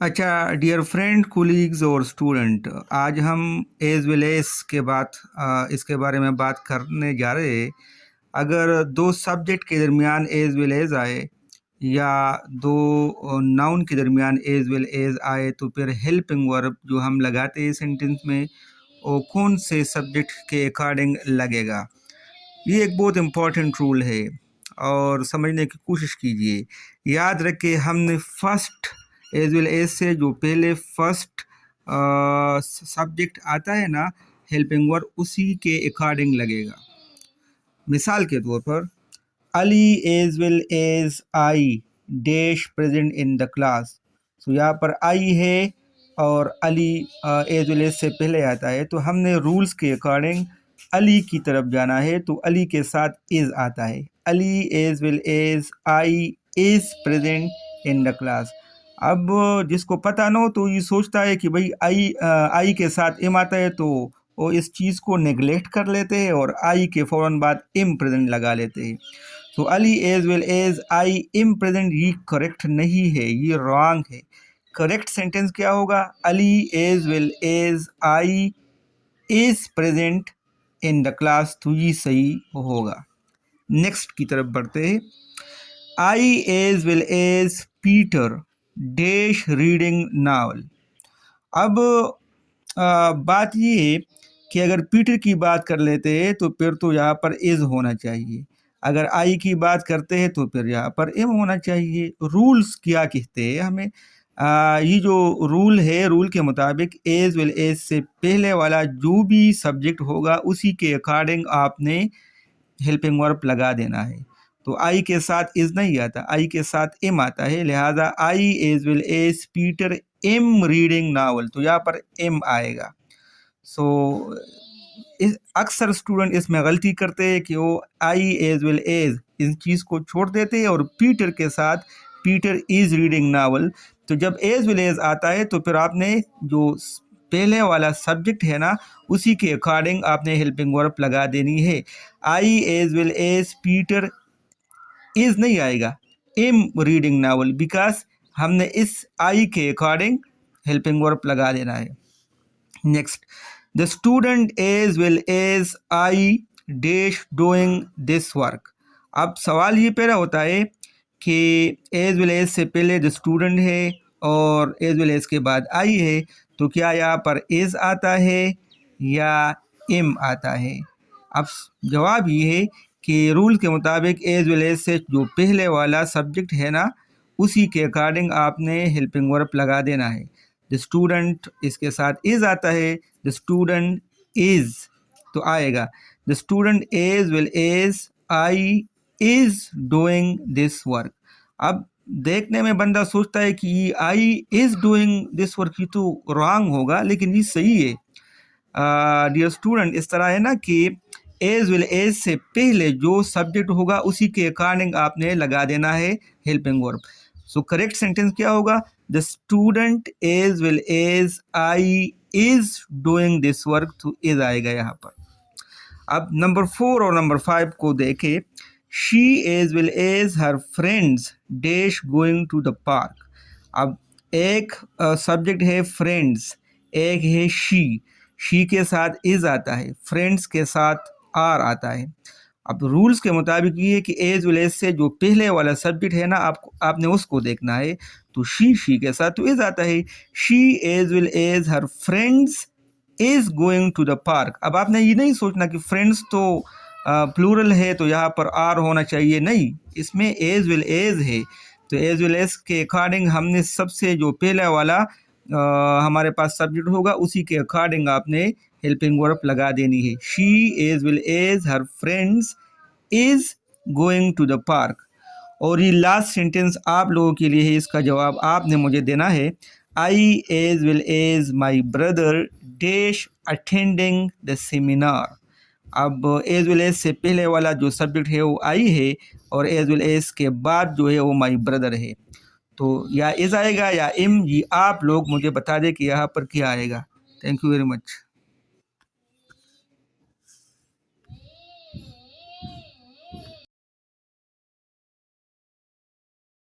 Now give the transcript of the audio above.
अच्छा dear friend, colleagues और student, आज हम एज वेल एज के बाद इसके बारे में बात करने जा रहे हैं। अगर दो सब्जेक्ट के दरमियान एज वेल एज आए या दो नाउन के दरमियान एज वेल एज आए तो फिर हेल्पिंग वर्ब जो हम लगाते हैं सेंटेंस में वो कौन से सब्जेक्ट के अकॉर्डिंग लगेगा। ये एक बहुत इम्पोर्टेंट रूल है और समझने की कोशिश कीजिए। याद रखें, हमने फर्स्ट एज वेल एज से जो पहले फर्स्ट सब्जेक्ट आता है ना, हेल्पिंग वर्ब उसी के अकॉर्डिंग लगेगा। मिसाल के तौर पर Ali as well as I dash present in the class. तो यहाँ पर आई है और अली एज वेल एज से पहले आता है, तो हमने रूल्स के अकॉर्डिंग अली की तरफ जाना है, तो अली के साथ इज़ आता है। Ali as well as I is present in the class. अब जिसको पता ना हो तो ये सोचता है कि भाई आई के साथ इम आता है, तो वो इस चीज़ को नेगलेक्ट कर लेते हैं और आई के फ़ौरन बाद इम प्रेजेंट लगा लेते हैं। तो Ali as well as I am present ये करेक्ट नहीं है, ये रॉन्ग है। करेक्ट सेंटेंस क्या होगा? Ali as well as I is present in the class, तो ये सही होगा। नेक्स्ट की तरफ बढ़ते हैं। I as well as Peter dash reading novel. अब बात ये है कि अगर पीटर की बात कर लेते हैं तो फिर तो यहाँ पर इज होना चाहिए। अगर आई की बात करते हैं तो फिर यहाँ पर एम होना चाहिए। रूल्स क्या कहते हैं हमें? ये जो रूल है, रूल के मुताबिक एज वेल एज से पहले वाला जो भी सब्जेक्ट होगा उसी के अकॉर्डिंग आपने हेल्पिंग वर्ब लगा देना है। तो आई के साथ इज नहीं आता, आई के साथ एम आता है, लिहाजा I as well as Peter am reading novel, तो यहाँ पर एम आएगा। सो अक्सर स्टूडेंट इसमें गलती करते हैं कि वो आई एज वेल एज इस चीज़ को छोड़ देते हैं और पीटर के साथ पीटर इज रीडिंग नावल। तो जब एज वेल एज आता है तो फिर आपने जो पहले वाला सब्जेक्ट है ना, उसी के अकॉर्डिंग आपने हेल्पिंग वर्ब लगा देनी है। I as well as Peter is नहीं आएगा, एम रीडिंग नावल, बिकॉज हमने इस आई के अकॉर्डिंग हेल्पिंग वर्ब लगा देना है। Next, the student as well as I dash doing this work. अब सवाल ये पैदा होता है कि एज वेल एज से पहले द स्टूडेंट है और एज वेल एज के बाद आई है, तो क्या यहाँ पर इज आता है या एम आता है? अब जवाब ये है कि रूल के मुताबिक एज वेल एज से जो पहले वाला सब्जेक्ट है ना, उसी के अकॉर्डिंग आपने हेल्पिंग वर्ब लगा देना है। द स्टूडेंट इसके साथ इज आता है, द स्टूडेंट इज तो आएगा the student as well as I is doing this work. अब देखने में बंदा सोचता है कि I is doing this work, ये तो रॉन्ग होगा, लेकिन ये सही है। डियर स्टूडेंट, इस तरह है ना कि एज वेल एज से पहले जो सब्जेक्ट होगा उसी के अकॉर्डिंग आपने लगा देना है helping verb. So correct sentence क्या होगा? The student as well as I is doing this work, तो इज आएगा यहाँ पर। अब नंबर 4 और नंबर 5 को देखें। She as well as her friends dash going to the park. अब एक सब्जेक्ट है फ्रेंड्स, एक है शी के साथ इज आता है, फ्रेंड्स के साथ आर आता है। अब रूल्स के मुताबिक ये है कि एज वेल एज से जो पहले वाला सब्जेक्ट है ना, आपने उसको देखना है। तो शी के साथ तो इज आता है। She as well as her friends is going to the park. अब आपने ये नहीं सोचना कि फ्रेंड्स तो प्लूरल है तो यहाँ पर आर होना चाहिए, नहीं, इसमें एज वेल एज है। तो एज वेल एज के अकॉर्डिंग हमने सबसे जो पहला वाला हमारे पास सब्जेक्ट होगा उसी के अकॉर्डिंग आपने हेल्पिंग वर्ब लगा देनी है। She as well as her friends is going to the park. और ये लास्ट सेंटेंस आप लोगों के लिए है, इसका जवाब आपने मुझे देना है। I as well as my brother dash attending the seminar. अब एज वेल एज से पहले वाला जो सब्जेक्ट है वो आई है और एज वेल एज के बाद जो है वो माई ब्रदर है। तो या इज आएगा या इम, ये आप लोग मुझे बता दें कि यहाँ पर क्या आएगा। Thank you very much.